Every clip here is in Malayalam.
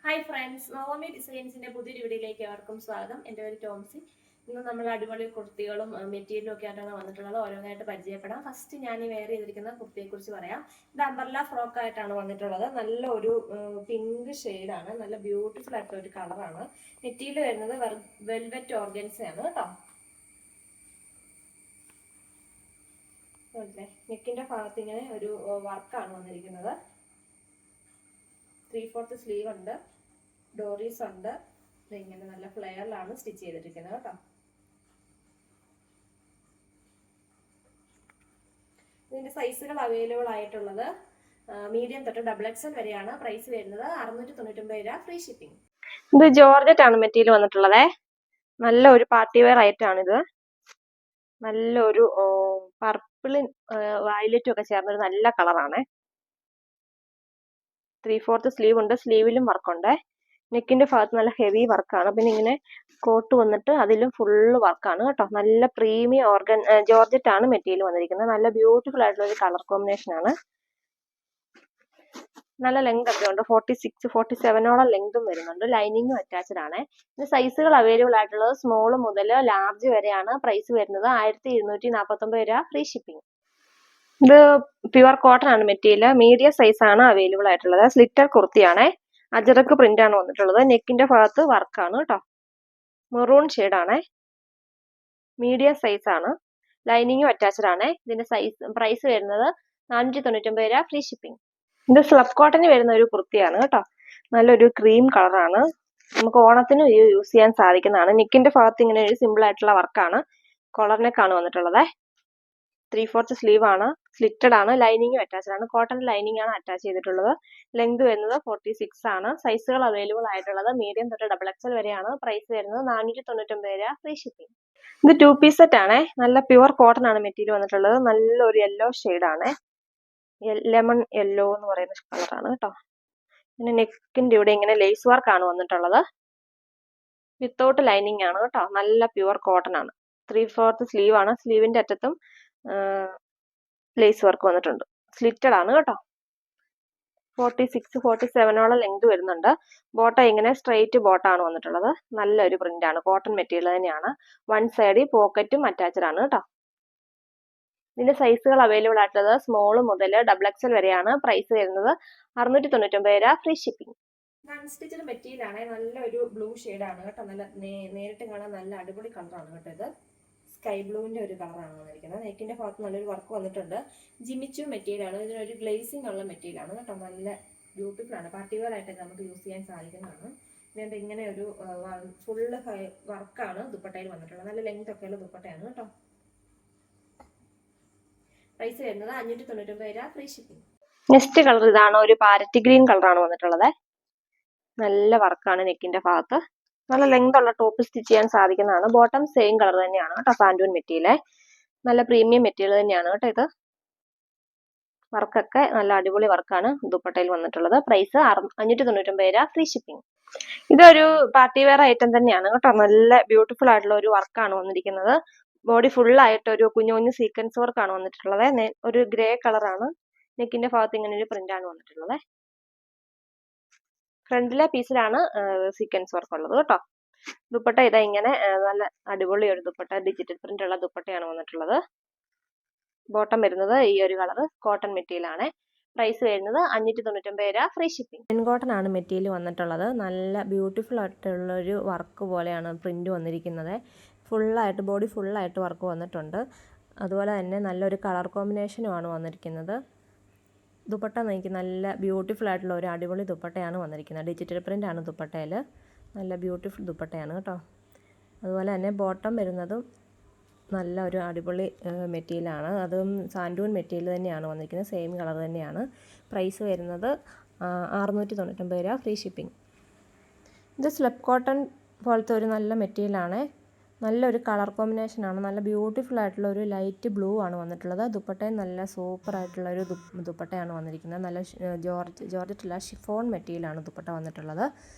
ഹായ് ഫ്രണ്ട്സ്, നവോമി ഡിസൈൻസിന്റെ പുതിയൊരു വീഡിയോയിലേക്ക് ഏവർക്കും സ്വാഗതം. എൻ്റെ പേര് ടോംസി. ഇന്ന് നമ്മൾ അടിപൊളി കുർത്തികളും മെറ്റീരിയലും ഒക്കെ ആയിട്ടാണ് വന്നിട്ടുള്ളത്. ഓരോന്നായിട്ട് പരിചയപ്പെടാം. ഫസ്റ്റ് ഞാൻ ഈ വെയർ ചെയ്തിരിക്കുന്ന കുർത്തിയെക്കുറിച്ച് പറയാം. ഇത് അംബർല ഫ്രോക്ക് ആയിട്ടാണ് വന്നിട്ടുള്ളത്. നല്ല ഒരു പിങ്ക് ഷെയ്ഡാണ്. നല്ല ബ്യൂട്ടിഫുൾ ആയിട്ടുള്ള ഒരു കളറാണ്. മെറ്റീരിയൽ വരുന്നത് വെൽവെറ്റ് ഓർഗൻസയാണ് കേട്ടോ. നെക്കിന്റെ ഭാഗത്ത് ഇങ്ങനെ ഒരു വർക്കാണ് വന്നിരിക്കുന്നത്. 3/4 സ്ലീവ് ഉണ്ട്, ഡോറീസ് ഉണ്ട്. ഇങ്ങനെ നല്ല ഫ്ലെയറിലാണ് സ്റ്റിച്ച് ചെയ്തിരിക്കുന്നത് കേട്ടോ. ഇതിന്റെ സൈസുകൾ അവൈലബിൾ ആയിട്ടുള്ളത് മീഡിയം തൊട്ട് XXL വരെയാണ്. പ്രൈസ് വരുന്നത് 699 രൂപ, ഫ്രീ ഷിപ്പിംഗ്. ഇത് ജോർജറ്റ് ആണ് മെറ്റീരിയൽ വന്നിട്ടുള്ളത്. നല്ല ഒരു പാർട്ടി വെയർ ആയിട്ടാണിത്. നല്ലൊരു പർപ്പിളും വയലറ്റും ഒക്കെ ചേർന്നൊരു നല്ല കളറാണ്. 3/4 സ്ലീവ് ഉണ്ട്, സ്ലീവിലും വർക്കുണ്ട്. നെക്കിന്റെ ഭാഗത്ത് നല്ല ഹെവി വർക്കാണ്. പിന്നെ ഇങ്ങനെ കോട്ട് വന്നിട്ട് അതിലും ഫുള്ള് വർക്കാണ് കേട്ടോ. നല്ല പ്രീമിയം ജോർജറ്റ് ആണ് മെറ്റീരിയൽ വന്നിരിക്കുന്നത്. നല്ല ബ്യൂട്ടിഫുൾ ആയിട്ടുള്ള ഒരു കളർ കോമ്പിനേഷൻ ആണ്. നല്ല ലെങ്ത് ഒക്കെ ഉണ്ട്. 46, 47ഓളം ലെങ്തും വരുന്നുണ്ട്. ലൈനിങ്ങും അറ്റാച്ച്ഡ് ആണ്. ഇത് സൈസുകൾ അവൈലബിൾ ആയിട്ടുള്ളത് സ്മോൾ മുതൽ ലാർജ് വരെയാണ്. പ്രൈസ് വരുന്നത് 1249 രൂപ, ഫ്രീ ഷിപ്പിംഗ്. ഇത് പ്യുവർ കോട്ടൺ ആണ് മെറ്റീരിയൽ. മീഡിയം സൈസ് ആണ് അവൈലബിൾ ആയിട്ടുള്ളത്. സ്ലിറ്റർ കുർത്തിയാണ്. അജറക്ക് പ്രിന്റ് ആണ് വന്നിട്ടുള്ളത്. നെക്കിന്റെ ഭാഗത്ത് വർക്കാണ് കേട്ടോ. മെറൂൺ ഷെയ്ഡാണ്. മീഡിയം സൈസ് ആണ്. ലൈനിങ്ങും അറ്റാച്ച്ഡ് ആണ്. ഇതിന്റെ പ്രൈസ് വരുന്നത് 499 രൂപ, ഫ്രീ ഷിപ്പിംഗ്. ഇത് സ്ലബ് കോട്ടന് വരുന്ന ഒരു കുർത്തിയാണ് കേട്ടോ. നല്ലൊരു ക്രീം കളറാണ്. നമുക്ക് ഓണത്തിന് യൂസ് ചെയ്യാൻ സാധിക്കുന്നതാണ്. നെക്കിന്റെ ഭാഗത്ത് ഇങ്ങനെ ഒരു സിമ്പിൾ ആയിട്ടുള്ള വർക്കാണ്. കോളർ നെക്കാണ് വന്നിട്ടുള്ളത്. 3/4 സ്ലീവ് ആണ്. സ്ലിറ്റഡ് ആണ്. ലൈനിങ്ങും അറ്റാച്ച്ഡ് ആണ്. കോട്ടൺ ലൈനിങ് ആണ് അറ്റാച്ച് ചെയ്തിട്ടുള്ളത്. ലെങ്ത് വരുന്നത് 46 ആണ്. സൈസുകൾ അവൈലബിൾ ആയിട്ടുള്ളത് മീഡിയം തൊട്ട് XXL വരെയാണ്. പ്രൈസ് വരുന്നത് 499 രൂപ, ഫ്രീ ഷിപ്പിംഗ്. ഇത് 2 പീസ് സെറ്റ് ആണ്. നല്ല പ്യുവർ കോട്ടൺ ആണ് മെറ്റീരിയൽ വന്നിട്ടുള്ളത്. നല്ലൊരു യെല്ലോ ഷെയ്ഡാണ്. ലെമൺ യെല്ലോ എന്ന് പറയുന്ന കളറാണ് കേട്ടോ. പിന്നെ നെക്കിന്റെ ഇവിടെ ഇങ്ങനെ ലേസ് വർക്ക് ആണ് വന്നിട്ടുള്ളത്. വിത്തൗട്ട് ലൈനിങ് ആണ് കേട്ടോ. നല്ല പ്യുവർ കോട്ടൺ ആണ്. 3/4 സ്ലീവ് ആണ്. സ്ലീവിന്റെ അറ്റത്തും ലേസ് വർക്ക് വന്നിട്ടുണ്ട്. സ്ലിറ്റഡ് ആണ് കേട്ടോ. 46, 47ഓളം ലെങ്ത് വരുന്നുണ്ട്. ബോട്ടം ഇങ്ങനെ സ്ട്രെയിറ്റ് ബോട്ടാണ് വന്നിട്ടുള്ളത്. നല്ലൊരു പ്രിന്റ് ആണ്. കോട്ടൺ മെറ്റീരിയൽ തന്നെയാണ്. വൺ സൈഡ് പോക്കറ്റും അറ്റാച്ച്ഡ് ആണ് കേട്ടോ. ഇതിന്റെ സൈസുകൾ അവൈലബിൾ ആയിട്ടുള്ളത് സ്മോൾ മുതൽ XXL വരെയാണ്. പ്രൈസ് വരുന്നത് 699 രൂപ, ഫ്രീ ഷിപ്പിംഗ്. അൺസ്റ്റിച്ചഡ് മെറ്റീരിയൽ ആണ്. നല്ലൊരു ബ്ലൂ ഷെയ്ഡാണ് കേട്ടോ. നല്ല നേരിട്ട് കാണാൻ നല്ല അടിപൊളി കളറാണ് കേട്ടോ. ഇത് സ്കൈ ബ്ലൂവിന്റെ ഒരു കളറാണ് വന്നിരിക്കുന്നത്. നെക്കിന്റെ ഭാഗത്ത് നല്ലൊരു വർക്ക് വന്നിട്ടുണ്ട്. ജിമിച്ചു മെറ്റീരിയൽ ആണ്. ഇതിനൊരു ഗ്ലേസിംഗ് ഉള്ള മെറ്റീരിയൽ ആണ് കേട്ടോ. നല്ല ബ്യൂട്ടിഫുൾ ആണ്. പാർട്ടി വെയർ ആയിട്ടൊക്കെ നമുക്ക് യൂസ് ചെയ്യാൻ സാധിക്കുന്നതാണ്. ഇതിന്റെ ഇങ്ങനെ ഒരു ഫുള്ള് വർക്കാണ് ദുപ്പട്ടയിൽ വന്നിട്ടുള്ളത്. നല്ല ലെങ്ത് ഒക്കെയുള്ള ദുപ്പട്ടയാണ് കേട്ടോ. പ്രൈസ് വരുന്നത് 599 രൂപ, ഫ്രീ ഷിപ്പിംഗ്. നെക്സ്റ്റ് കളർ ഇതാണ്. ഒരു പാരറ്റ് ഗ്രീൻ കളറാണ് വന്നിട്ടുള്ളത്. നല്ല വർക്കാണ് നെക്കിന്റെ ഭാഗത്ത്. നല്ല ലെങ്ത് ഉള്ള ടോപ്പ് സ്റ്റിച്ച് ചെയ്യാൻ സാധിക്കുന്നതാണ്. ബോട്ടം സെയിം കളർ തന്നെയാണ് കേട്ടോ. സാൻഡൂൺ മെറ്റീരിയൽ. നല്ല പ്രീമിയം മെറ്റീരിയൽ തന്നെയാണ് കേട്ടോ. ഇത് വർക്കൊക്കെ നല്ല അടിപൊളി വർക്കാണ് ദുപ്പട്ടയിൽ വന്നിട്ടുള്ളത്. പ്രൈസ് 599 രൂപ, ഫ്രീ ഷിപ്പിംഗ്. ഇതൊരു പാർട്ടി വെയർ ഐറ്റം തന്നെയാണ് കേട്ടോ. നല്ല ബ്യൂട്ടിഫുൾ ആയിട്ടുള്ള ഒരു വർക്കാണ് വന്നിരിക്കുന്നത്. ബോഡി ഫുൾ ആയിട്ട് ഒരു കുഞ്ഞു കുഞ്ഞു സീക്വൻസ് വർക്കാണ് വന്നിട്ടുള്ളത്. ഒരു ഗ്രേ കളറാണ്. നെക്കിന്റെ ഭാഗത്ത് ഇങ്ങനെ ഒരു പ്രിന്റ് ആണ് വന്നിട്ടുള്ളത്. ഫ്രണ്ടിലെ പീസിലാണ് സീക്വൻസ് വർക്ക് ഉള്ളത് കേട്ടോ. ദുപ്പട്ട ഇതാ ഇങ്ങനെ നല്ല അടിപൊളി ഒരു ദുപ്പട്ട, ഡിജിറ്റൽ പ്രിന്റ് ഉള്ള ദുപ്പട്ടയാണ് വന്നിട്ടുള്ളത്. ബോട്ടം വരുന്നത് ഈ ഒരു കളർ കോട്ടൺ മെറ്റീരിയൽ ആണ്. പ്രൈസ് വരുന്നത് 599 രൂപ, ഫ്രീ ഷിപ്പിംഗ്. കോട്ടൺ ആണ് മെറ്റീരിയൽ വന്നിട്ടുള്ളത്. നല്ല ബ്യൂട്ടിഫുൾ ആയിട്ടുള്ള ഒരു വർക്ക് പോലെയാണ് പ്രിന്റ് വന്നിരിക്കുന്നത്. ഫുള്ളായിട്ട് ബോഡി ഫുള്ളായിട്ട് വർക്ക് വന്നിട്ടുണ്ട്. അതുപോലെ തന്നെ നല്ലൊരു കളർ കോമ്പിനേഷനുമാണ് വന്നിരിക്കുന്നത്. ദുപ്പട്ട നോക്കി നല്ല ബ്യൂട്ടിഫുൾ ആയിട്ടുള്ള ഒരു അടിപൊളി ദുപ്പട്ടയാണ് വന്നിരിക്കുന്നത്. ഡിജിറ്റൽ പ്രിന്റ് ആണ് ദുപ്പട്ടയിൽ. നല്ല ബ്യൂട്ടിഫുൾ ദുപ്പട്ടയാണ് കേട്ടോ. അതുപോലെ തന്നെ ബോട്ടം വരുന്നതും നല്ല ഒരു അടിപൊളി മെറ്റീരിയലാണ്. അതും സാൻഡൂൺ മെറ്റീരിയൽ തന്നെയാണ് വന്നിരിക്കുന്നത്. സെയിം കളർ തന്നെയാണ്. പ്രൈസ് വരുന്നത് 699 രൂപ, ഫ്രീ ഷിപ്പിംഗ്. ഇത് സ്ലബ് കോട്ടൺ പോലത്തെ ഒരു നല്ല മെറ്റീരിയലാണ്. നല്ലൊരു കളർ കോമ്പിനേഷനാണ്. നല്ല ബ്യൂട്ടിഫുൾ ആയിട്ടുള്ള ഒരു ലൈറ്റ് ബ്ലൂ ആണ് വന്നിട്ടുള്ളത്. ദുപ്പട്ടയും നല്ല സൂപ്പർ ആയിട്ടുള്ള ഒരു ദുപ്പട്ടയാണ് വന്നിരിക്കുന്നത്. നല്ല ജോർജറ്റുള്ള ഷിഫോൺ മെറ്റീരിയലാണ് ദുപ്പട്ട വന്നിട്ടുള്ളത്.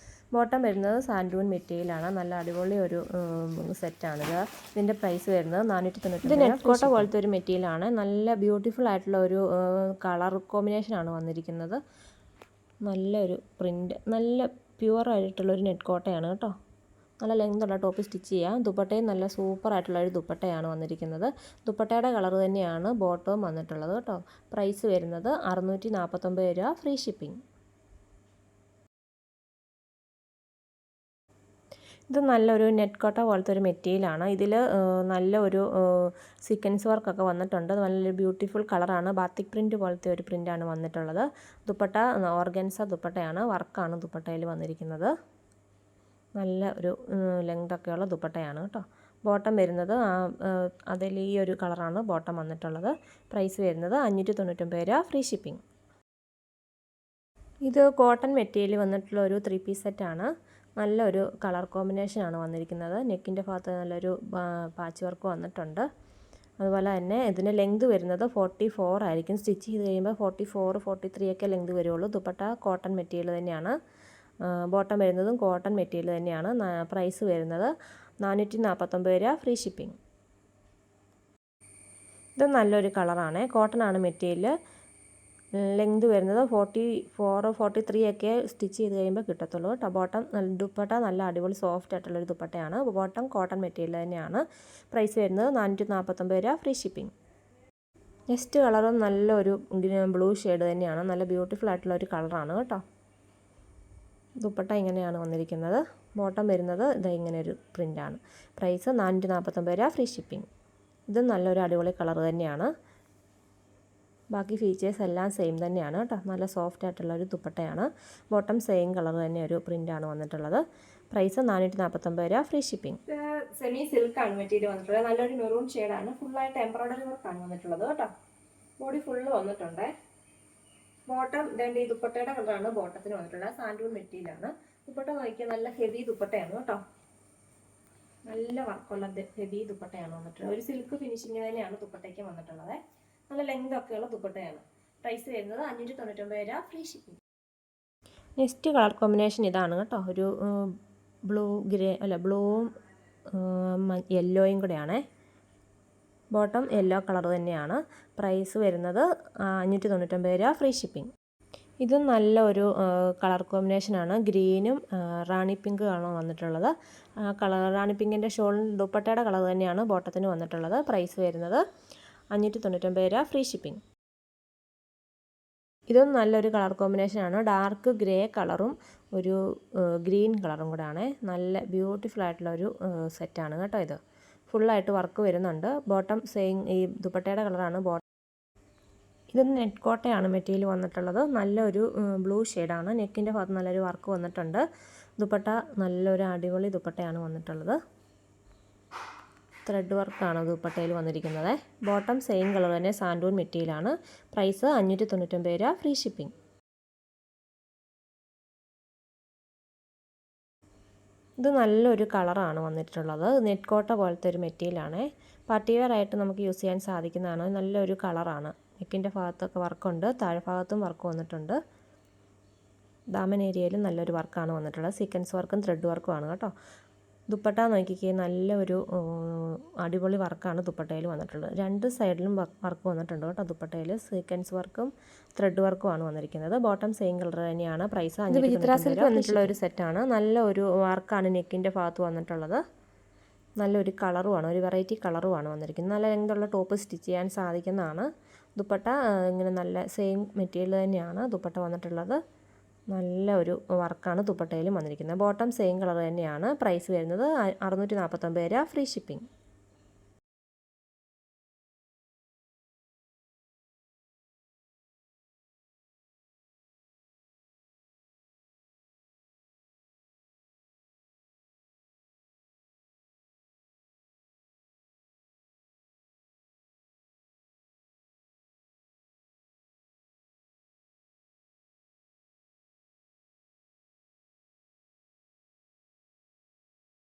ബോട്ടം വരുന്നത് സാൻഡൂൺ മെറ്റീരിയലാണ്. നല്ല അടിപൊളി ഒരു സെറ്റാണിത്. ഇതിൻ്റെ പ്രൈസ് വരുന്നത് 499. ഇത് നെറ്റ് കോട്ട പോലത്തെ ഒരു മെറ്റീരിയലാണ്. നല്ല ബ്യൂട്ടിഫുൾ ആയിട്ടുള്ള ഒരു കളർ കോമ്പിനേഷനാണ് വന്നിരിക്കുന്നത്. നല്ലൊരു പ്രിൻ്റ്, നല്ല പ്യുവറായിട്ടുള്ളൊരു നെറ്റ് കോട്ടയാണ് കേട്ടോ. നല്ല ലെങ്തുള്ള ടോപ്പ് സ്റ്റിച്ച് ചെയ്യാം. ദുപ്പട്ടയും നല്ല സൂപ്പറായിട്ടുള്ളൊരു ദുപ്പട്ടയാണ് വന്നിരിക്കുന്നത്. ദുപ്പട്ടയുടെ കളർ തന്നെയാണ് ബോട്ടവും വന്നിട്ടുള്ളത് കേട്ടോ. പ്രൈസ് വരുന്നത് 649 രൂപ, ഫ്രീ ഷിപ്പിംഗ്. ഇത് നല്ലൊരു നെറ്റ് കോട്ട പോലത്തെ ഒരു മെറ്റീരിയലാണ്. ഇതിൽ നല്ലൊരു സീക്വൻസ് വർക്കൊക്കെ വന്നിട്ടുണ്ട്. നല്ലൊരു ബ്യൂട്ടിഫുൾ കളറാണ്. ബാത്തിക് പ്രിൻറ്റ് പോലത്തെ ഒരു പ്രിൻ്റാണ് വന്നിട്ടുള്ളത്. ദുപ്പട്ട ഓർഗൻസ ദുപ്പട്ടയാണ്. വർക്കാണ് ദുപ്പട്ടയിൽ വന്നിരിക്കുന്നത്. നല്ല ഒരു ലെങ്തൊക്കെയുള്ള ദുപ്പട്ടയാണ് കേട്ടോ. ബോട്ടം വരുന്നത് അതിൽ ഈ ഒരു കളറാണ് ബോട്ടം വന്നിട്ടുള്ളത്. പ്രൈസ് വരുന്നത് 599 രൂപ, ഫ്രീ ഷിപ്പിംഗ്. ഇത് കോട്ടൺ മെറ്റീരിയൽ വന്നിട്ടുള്ള ഒരു 3 പീസ് സെറ്റാണ്. നല്ലൊരു കളർ കോമ്പിനേഷനാണ് വന്നിരിക്കുന്നത്. നെക്കിൻ്റെ ഭാഗത്ത് നല്ലൊരു പാച്ച് വർക്ക് വന്നിട്ടുണ്ട്. അതുപോലെ തന്നെ ഇതിന് ലെങ്ത് വരുന്നത് 44 ആയിരിക്കും. സ്റ്റിച്ച് ചെയ്ത് കഴിയുമ്പോൾ 44, 43 ഒക്കെ ലെങ്ത് വരുള്ളൂ. ദുപ്പട്ട കോട്ടൺ മെറ്റീരിയൽ തന്നെയാണ്. ബോട്ടം വരുന്നതും കോട്ടൺ മെറ്റീരിയൽ തന്നെയാണ്. പ്രൈസ് വരുന്നത് 449 രൂപ, ഫ്രീ ഷിപ്പിംഗ്. ഇത് നല്ലൊരു കളറാണ്. കോട്ടൺ ആണ് മെറ്റീരിയൽ. ലെങ്ത് വരുന്നത് 44, 43 ഒക്കെ സ്റ്റിച്ച് ചെയ്ത് കഴിയുമ്പോൾ കിട്ടത്തുള്ളൂ കേട്ടോ. ദുപ്പട്ട നല്ല അടിപൊളി സോഫ്റ്റ് ആയിട്ടുള്ളൊരു ദുപ്പട്ടയാണ്. ബോട്ടം കോട്ടൺ മെറ്റീരിയൽ തന്നെയാണ്. പ്രൈസ് വരുന്നത് 449 രൂപ, ഫ്രീ ഷിപ്പിംഗ്. നെക്സ്റ്റ് കളറും നല്ലൊരു ബ്ലൂ ഷെയ്ഡ് തന്നെയാണ്. നല്ല ബ്യൂട്ടിഫുൾ ആയിട്ടുള്ളൊരു കളറാണ് കേട്ടോ. ദുപ്പട്ട ഇങ്ങനെയാണ് വന്നിരിക്കുന്നത്. ബോട്ടം വരുന്നത് ഇങ്ങനെ ഒരു പ്രിൻ്റാണ്. പ്രൈസ് 449 രൂപ, ഫ്രീ ഷിപ്പിംഗ്. ഇതും നല്ലൊരു അടിപൊളി കളർ തന്നെയാണ്. ബാക്കി ഫീച്ചേഴ്സ് എല്ലാം സെയിം തന്നെയാണ് കേട്ടോ. നല്ല സോഫ്റ്റ് ആയിട്ടുള്ളൊരു ദുപ്പട്ടയാണ്. ബോട്ടം സെയിം കളർ തന്നെ ഒരു പ്രിൻ്റാണ് വന്നിട്ടുള്ളത്. പ്രൈസ് 449 രൂപ, ഫ്രീ ഷിപ്പിംഗ്. സെമി സിൽക്കാണ് മെറ്റീരിയൽ വന്നിട്ടുള്ളത്. നല്ലൊരു മെറൂൺ ഷെയ്ഡാണ്. ഫുള്ളായിട്ട് എംബ്രോയ്ഡറി വർക്കാണ് വന്നിട്ടുള്ളത് കേട്ടോ. ബോഡി ഫുള്ള് വന്നിട്ടുണ്ട്. ബോട്ടം ഈ ദുപ്പട്ടയുടെ കളറാണ് ബോട്ടത്തിന് വന്നിട്ടുള്ളത്. സാൻഡൂൺ മെറ്റീരിയലാണ്. ദുപ്പട്ട നോക്കിയാൽ നല്ല ഹെവി ദുപ്പട്ടയാണ് കേട്ടോ. നല്ല വർക്കുള്ള ഹെവി ദുപ്പട്ടയാണ് വന്നിട്ടുള്ളത്. ഒരു സിൽക്ക് ഫിനിഷിങ് തന്നെയാണ് ദുപ്പട്ടയ്ക്ക് വന്നിട്ടുള്ളത്. നല്ല ലെങ്ത് ഒക്കെയുള്ള ദുപ്പട്ടയാണ്. പ്രൈസ് വരുന്നത് 599 രൂപ, free shipping. Next colour combination ഇതാണ് കേട്ടോ. ഒരു ബ്ലൂവും യെല്ലോയും കൂടെയാണ്. ബോട്ടം യെല്ലോ കളർ തന്നെയാണ്. പ്രൈസ് വരുന്നത് 599 രൂപ, ഫ്രീ ഷിപ്പിംഗ്. ഇതും നല്ലൊരു കളർ കോമ്പിനേഷനാണ്. ഗ്രീനും റാണി പിങ്കും ആണ് വന്നിട്ടുള്ളത്. റാണി പിങ്കിൻ്റെ ദുപ്പട്ടയുടെ കളർ തന്നെയാണ് ബോട്ടത്തിന് വന്നിട്ടുള്ളത്. പ്രൈസ് വരുന്നത് 599 രൂപ, ഫ്രീ ഷിപ്പിംഗ്. ഇതും നല്ലൊരു കളർ കോമ്പിനേഷനാണ്. ഡാർക്ക് ഗ്രേ കളറും ഒരു ഗ്രീൻ കളറും കൂടെയാണ്. നല്ല ബ്യൂട്ടിഫുൾ ആയിട്ടുള്ളൊരു സെറ്റാണ് കേട്ടോ. ഇത് ഫുള്ളായിട്ട് വർക്ക് വരുന്നുണ്ട്. ബോട്ടം സെയിം ഈ ദുപ്പട്ടയുടെ കളറാണ് ബോട്ടം. ഇത് നെറ്റ് കോട്ടയാണ് മെറ്റീരിയൽ വന്നിട്ടുള്ളത്. നല്ലൊരു ബ്ലൂ ഷെയ്ഡാണ്. നെക്കിൻ്റെ ഭാഗത്ത് നല്ലൊരു വർക്ക് വന്നിട്ടുണ്ട്. ദുപ്പട്ട നല്ലൊരു അടിപൊളി ദുപ്പട്ടയാണ് വന്നിട്ടുള്ളത്. ത്രെഡ് വർക്കാണ് ദുപ്പട്ടയിൽ വന്നിരിക്കുന്നത്. ബോട്ടം സെയിം കളർ തന്നെ സാൻഡൂൺ മെറ്റീരിയലാണ്. പ്രൈസ് 599 രൂപ, ഫ്രീ ഷിപ്പിംഗ്. ഇത് നല്ലൊരു കളറാണ് വന്നിട്ടുള്ളത്. നെറ്റ് കോട്ട പോലത്തെ ഒരു മെറ്റീരിയലാണ്. പാർട്ടി വെയർ ആയിട്ട് നമുക്ക് യൂസ് ചെയ്യാൻ സാധിക്കുന്നതാണ്. നല്ലൊരു കളറാണ്. നെക്കിൻ്റെ ഭാഗത്തൊക്കെ വർക്കുണ്ട്. താഴ്ഭാഗത്തും വർക്ക് വന്നിട്ടുണ്ട്. ദാമൻ ഏരിയയിലും നല്ലൊരു വർക്കാണ് വന്നിട്ടുള്ളത്. സീക്വൻസ് വർക്കും ത്രെഡ് വർക്കുമാണ് കേട്ടോ. ദുപ്പട്ട നോക്കിക്കേ, നല്ലൊരു അടിപൊളി വർക്കാണ് ദുപ്പട്ടയിൽ വന്നിട്ടുള്ളത്. രണ്ട് സൈഡിലും വർക്ക് വന്നിട്ടുണ്ട് കേട്ടോ. ദുപ്പട്ടയിൽ സീക്വൻസ് വർക്കും ത്രെഡ് വർക്കുമാണ് വന്നിരിക്കുന്നത്. ബോട്ടം സെയിം കളർ തന്നെയാണ്. പ്രൈസ് 599 വന്നിട്ടുള്ള ഒരു സെറ്റാണ്. നല്ലൊരു വർക്കാണ് നെക്കിൻ്റെ ഭാഗത്ത് വന്നിട്ടുള്ളത്. നല്ലൊരു കളറുമാണ്, ഒരു വെറൈറ്റി കളറുമാണ് വന്നിരിക്കുന്നത്. നല്ല ലെങ്തുള്ള ടോപ്പ് സ്റ്റിച്ച് ചെയ്യാൻ സാധിക്കുന്നതാണ്. ദുപ്പട്ട ഇങ്ങനെ നല്ല സെയിം മെറ്റീരിയൽ തന്നെയാണ് ദുപ്പട്ട വന്നിട്ടുള്ളത്. നല്ല ഒരു വർക്കാണ് ദുപ്പട്ടയിലും വന്നിരിക്കുന്നത്. ബോട്ടം സെയിം കളർ തന്നെയാണ്. പ്രൈസ് വരുന്നത് 649 രൂപ, ഫ്രീ ഷിപ്പിംഗ്.